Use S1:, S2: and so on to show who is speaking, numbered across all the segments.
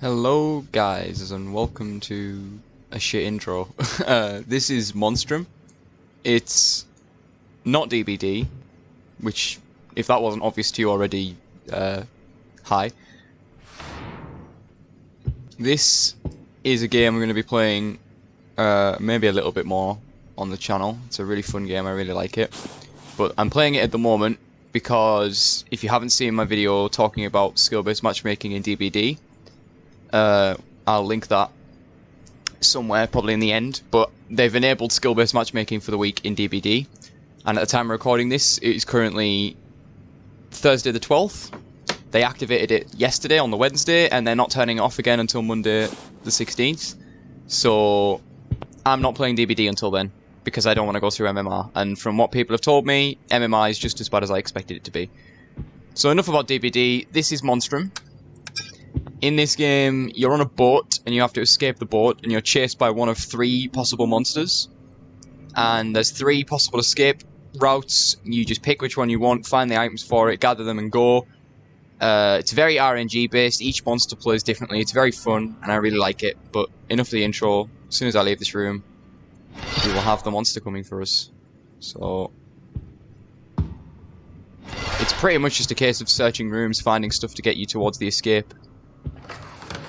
S1: Hello guys and welcome to a shit intro. This is Monstrum. It's not DBD, which if that wasn't obvious to you already, hi. This is a game I'm going to be playing maybe a little bit more on the channel. It's a really fun game, I really like it. But I'm playing it at the moment because if you haven't seen my video talking about skill-based matchmaking in DBD, I'll link that somewhere, probably in the end, but they've enabled skill-based matchmaking for the week in DBD, and at the time of recording this, it is currently Thursday the 12th. They activated it yesterday on the Wednesday, and they're not turning it off again until Monday the 16th, so I'm not playing DBD until then, because I don't want to go through MMR, and from what people have told me, MMR is just as bad as I expected it to be. So enough about DBD, this is Monstrum. In this game, you're on a boat, and you have to escape the boat, and you're chased by one of 3 possible monsters. And there's 3 possible escape routes. You just pick which one you want, find the items for it, gather them, and go. It's very RNG based. Each monster plays differently. It's very fun, and I really like it. But enough of the intro. As soon as I leave this room, we will have the monster coming for us. So it's pretty much just a case of searching rooms, finding stuff to get you towards the escape,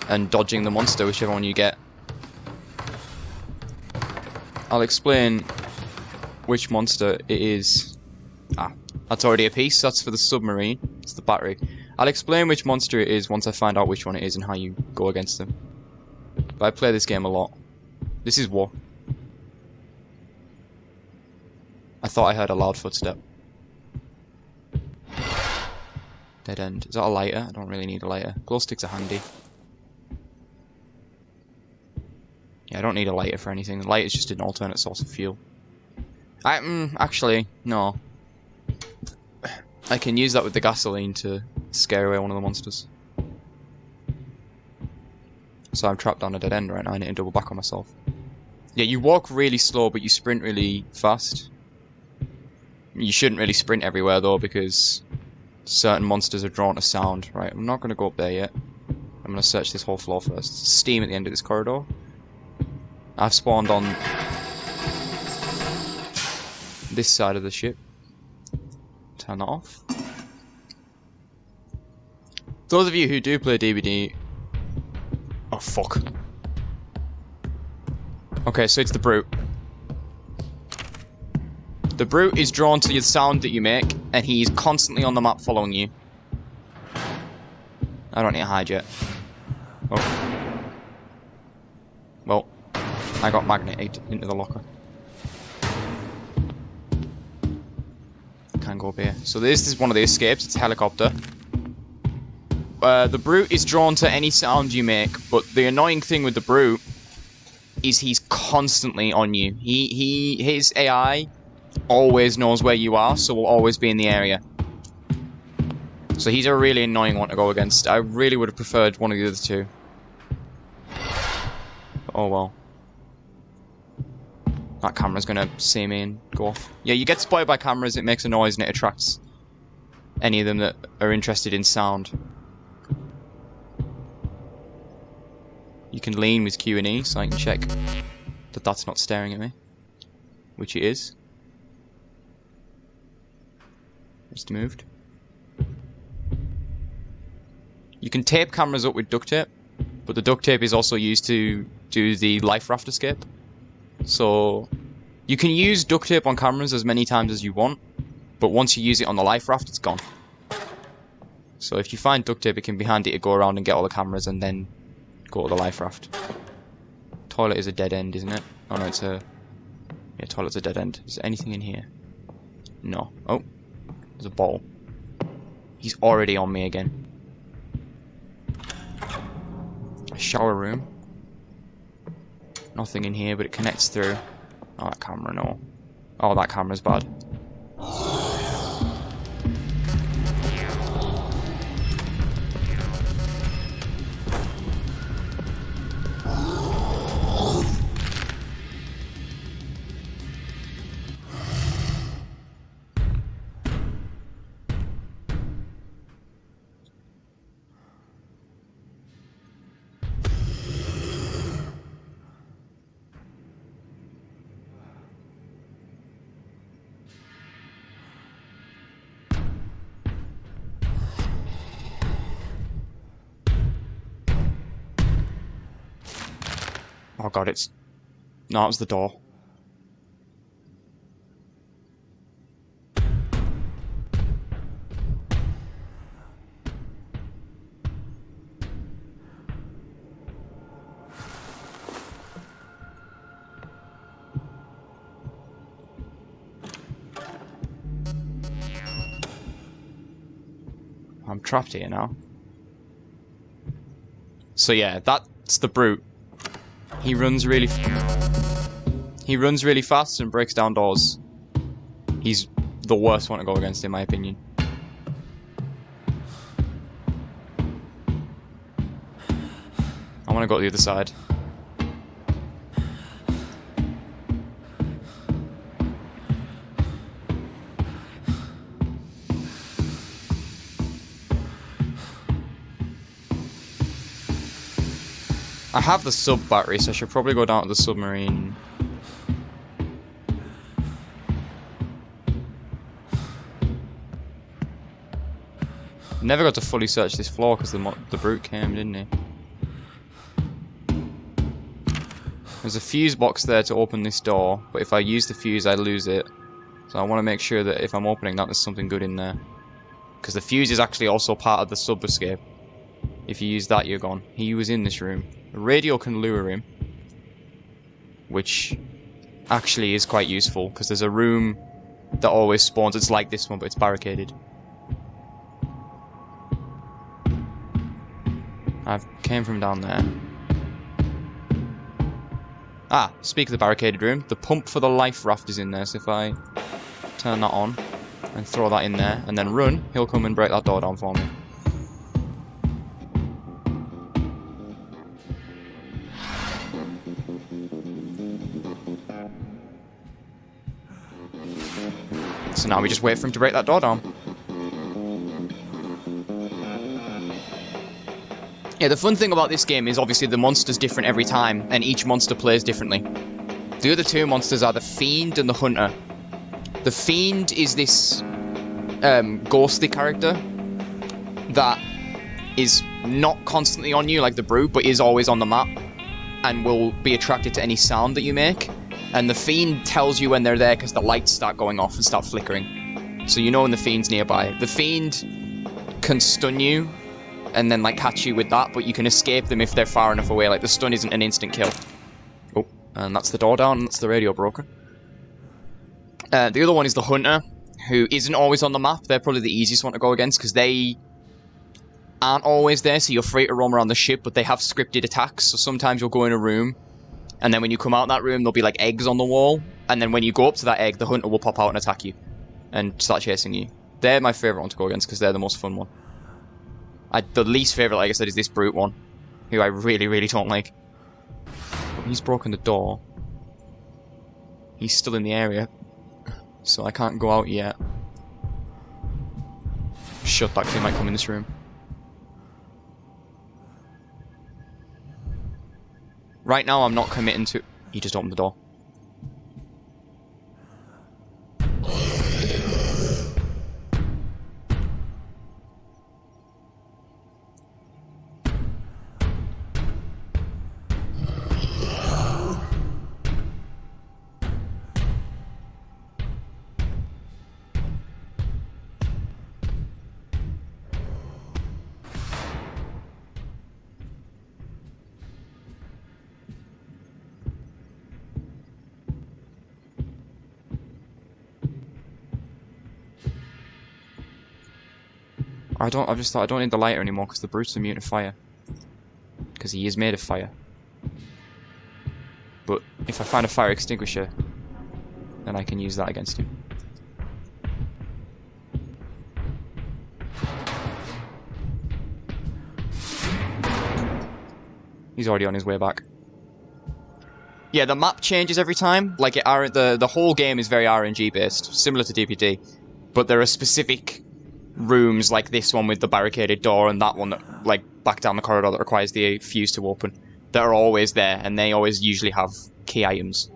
S1: and dodging the monster, whichever one you get. I'll explain which monster it is. That's already a piece. That's for the submarine. It's the battery. I'll explain which monster it is once I find out which one it is and how you go against them. But I play this game a lot. This is war. I thought I heard a loud footstep. Dead end. Is that a lighter? I don't really need a lighter. Glow sticks are handy. Yeah, I don't need a lighter for anything. The lighter is just an alternate source of fuel. Actually, no. I can use that with the gasoline to scare away one of the monsters. So I'm trapped down a dead end right now. I need to double back on myself. Yeah, you walk really slow, but you sprint really fast. You shouldn't really sprint everywhere, though, because certain monsters are drawn to sound. Right, I'm not going to go up there yet. I'm going to search this whole floor first. Steam at the end of this corridor. I've spawned on this side of the ship. Turn that off. Those of you who do play DBD... Oh, fuck. Okay, so it's the Brute. The Brute is drawn to the sound that you make, and he's constantly on the map following you. I don't need to hide yet. Oh. Well, I got magneted into the locker. Can't go up here. So this is one of the escapes. It's a helicopter. The Brute is drawn to any sound you make, but the annoying thing with the Brute is he's constantly on you. His AI always knows where you are, so will always be in the area. So he's a really annoying one to go against. I really would have preferred one of the other 2. But oh well. That camera's gonna see me and go off. Yeah, you get spotted by cameras, it makes a noise and it attracts any of them that are interested in sound. You can lean with Q and E, so I can check that that's not staring at me. Which it is. Just moved. You can tape cameras up with duct tape, but the duct tape is also used to do the life raft escape. So you can use duct tape on cameras as many times as you want, but once you use it on the life raft, it's gone. So if you find duct tape, it can be handy to go around and get all the cameras and then go to the life raft. Toilet is a dead end, isn't it? Oh no, it's a... Yeah, toilet's a dead end. Is there anything in here? No. Oh, there's a ball. He's already on me again. A shower room. Nothing in here, but it connects through. Oh, that camera, no. Oh, that camera's bad. Oh god, it's... No, it was the door. I'm trapped here now. So yeah, that's the Brute. He runs really fast and breaks down doors. He's the worst one to go against, in my opinion. I want to go to the other side. I have the sub battery, so I should probably go down to the submarine. Never got to fully search this floor because the Brute came, didn't he? There's a fuse box there to open this door, but if I use the fuse, I lose it. So I want to make sure that if I'm opening that, there's something good in there. Because the fuse is actually also part of the sub escape. If you use that, you're gone. He was in this room. The radio can lure him, which actually is quite useful, because there's a room that always spawns. It's like this one, but it's barricaded. I came from down there. Ah, speak of the barricaded room, the pump for the life raft is in there, so if I turn that on and throw that in there, and then run, he'll come and break that door down for me. So now we just wait for him to break that door down. Yeah, the fun thing about this game is obviously the monster's different every time, and each monster plays differently. The other two monsters are the Fiend and the Hunter. The Fiend is this ghostly character that is not constantly on you like the Brute, but is always on the map and will be attracted to any sound that you make. And the Fiend tells you when they're there because the lights start going off and start flickering. So you know when the Fiend's nearby. The Fiend can stun you and then like catch you with that, but you can escape them if they're far enough away. Like the stun isn't an instant kill. Oh, and that's the door down, and that's the radio broken. The other one is the Hunter, who isn't always on the map. They're probably the easiest one to go against because they aren't always there, so you're free to roam around the ship, but they have scripted attacks. So sometimes you'll go in a room, and then when you come out that room, there'll be like eggs on the wall, and then when you go up to that egg, the Hunter will pop out and attack you and start chasing you. They're my favourite one to go against because they're the most fun one. The least favourite, like I said, is this Brute one, who I really, really don't like. But he's broken the door. He's still in the area, so I can't go out yet. Shut that, 'cause he might come in this room. Right now, I'm not committing to... He just opened the door. I just thought I don't need the lighter anymore because the Brute's immune to fire. Because he is made of fire. But if I find a fire extinguisher, then I can use that against him. He's already on his way back. Yeah, the map changes every time. Like the whole game is very RNG based, similar to DPD. But there are specific rooms like this one with the barricaded door and that one that like back down the corridor that requires the fuse to open that are always there, and they always usually have key items.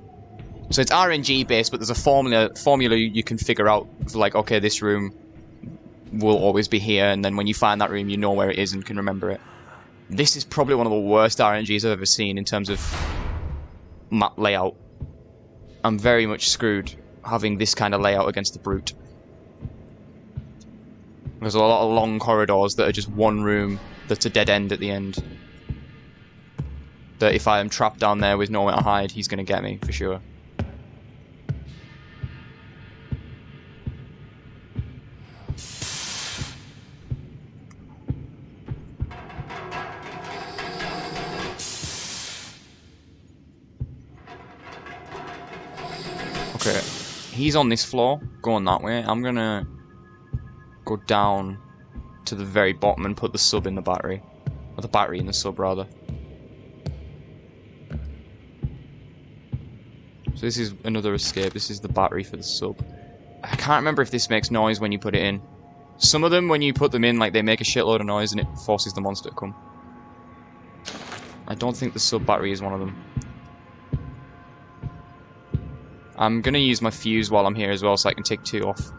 S1: So it's RNG based, but there's a formula you can figure out for like, okay, this room will always be here, and then when you find that room you know where it is and can remember it. This is probably one of the worst RNGs I've ever seen in terms of map layout. I'm very much screwed having this kind of layout against the Brute. There's a lot of long corridors that are just one room that's a dead end at the end. That if I am trapped down there with nowhere to hide, he's going to get me, for sure. Okay, he's on this floor, going that way. I'm going to go down to the very bottom and put the sub in the battery. Or the battery in the sub, rather. So this is another escape. This is the battery for the sub. I can't remember if this makes noise when you put it in. Some of them, when you put them in, like, they make a shitload of noise and it forces the monster to come. I don't think the sub battery is one of them. I'm gonna use my fuse while I'm here as well, so I can take 2 off.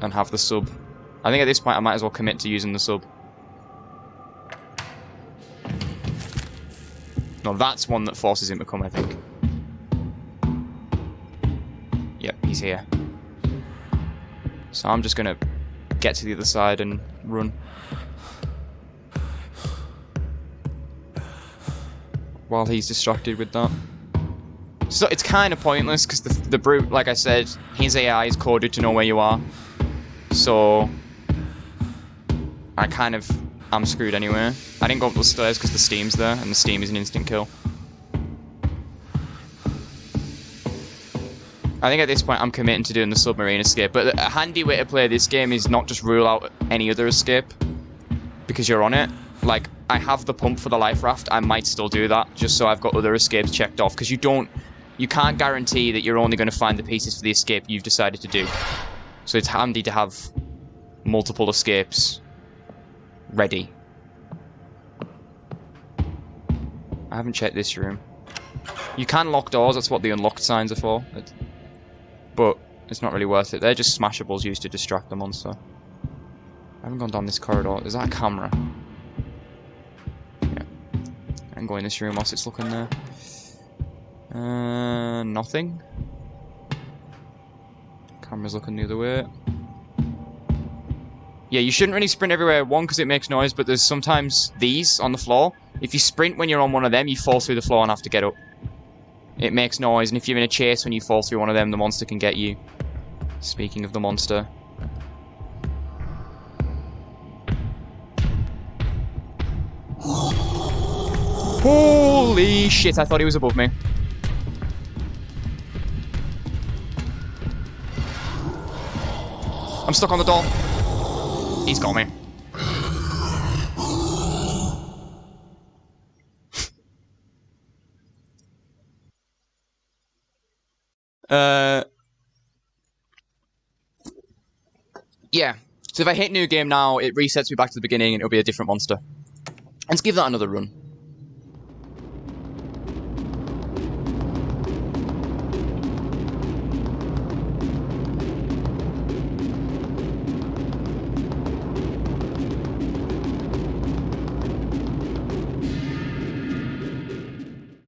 S1: And have the sub. I think at this point I might as well commit to using the sub. No, that's one that forces him to come, I think. Yep, he's here. So I'm just gonna get to the other side and run. While he's distracted with that. So it's kind of pointless, because the Brute, like I said, his AI is coded to know where you are. So I'm screwed anyway. I didn't go up the stairs because the steam's there, and the steam is an instant kill. I think at this point I'm committing to doing the submarine escape, but a handy way to play this game is not just rule out any other escape because you're on it. Like, I have the pump for the life raft, I might still do that, just so I've got other escapes checked off, because you can't guarantee that you're only going to find the pieces for the escape you've decided to do. So it's handy to have multiple escapes ready. I haven't checked this room. You can lock doors, that's what the unlocked signs are for. But it's not really worth it. They're just smashables used to distract the monster. I haven't gone down this corridor. Is that a camera? Yeah. I can go in this room whilst it's looking there. Nothing. Camera's looking the other way. Yeah, you shouldn't really sprint everywhere. One, because it makes noise, but there's sometimes these on the floor. If you sprint when you're on one of them, you fall through the floor and have to get up. It makes noise, and if you're in a chase when you fall through one of them, the monster can get you. Speaking of the monster. Holy shit, I thought he was above me. I'm stuck on the door. He's got me. Yeah. So if I hit new game now, it resets me back to the beginning and it'll be a different monster. Let's give that another run.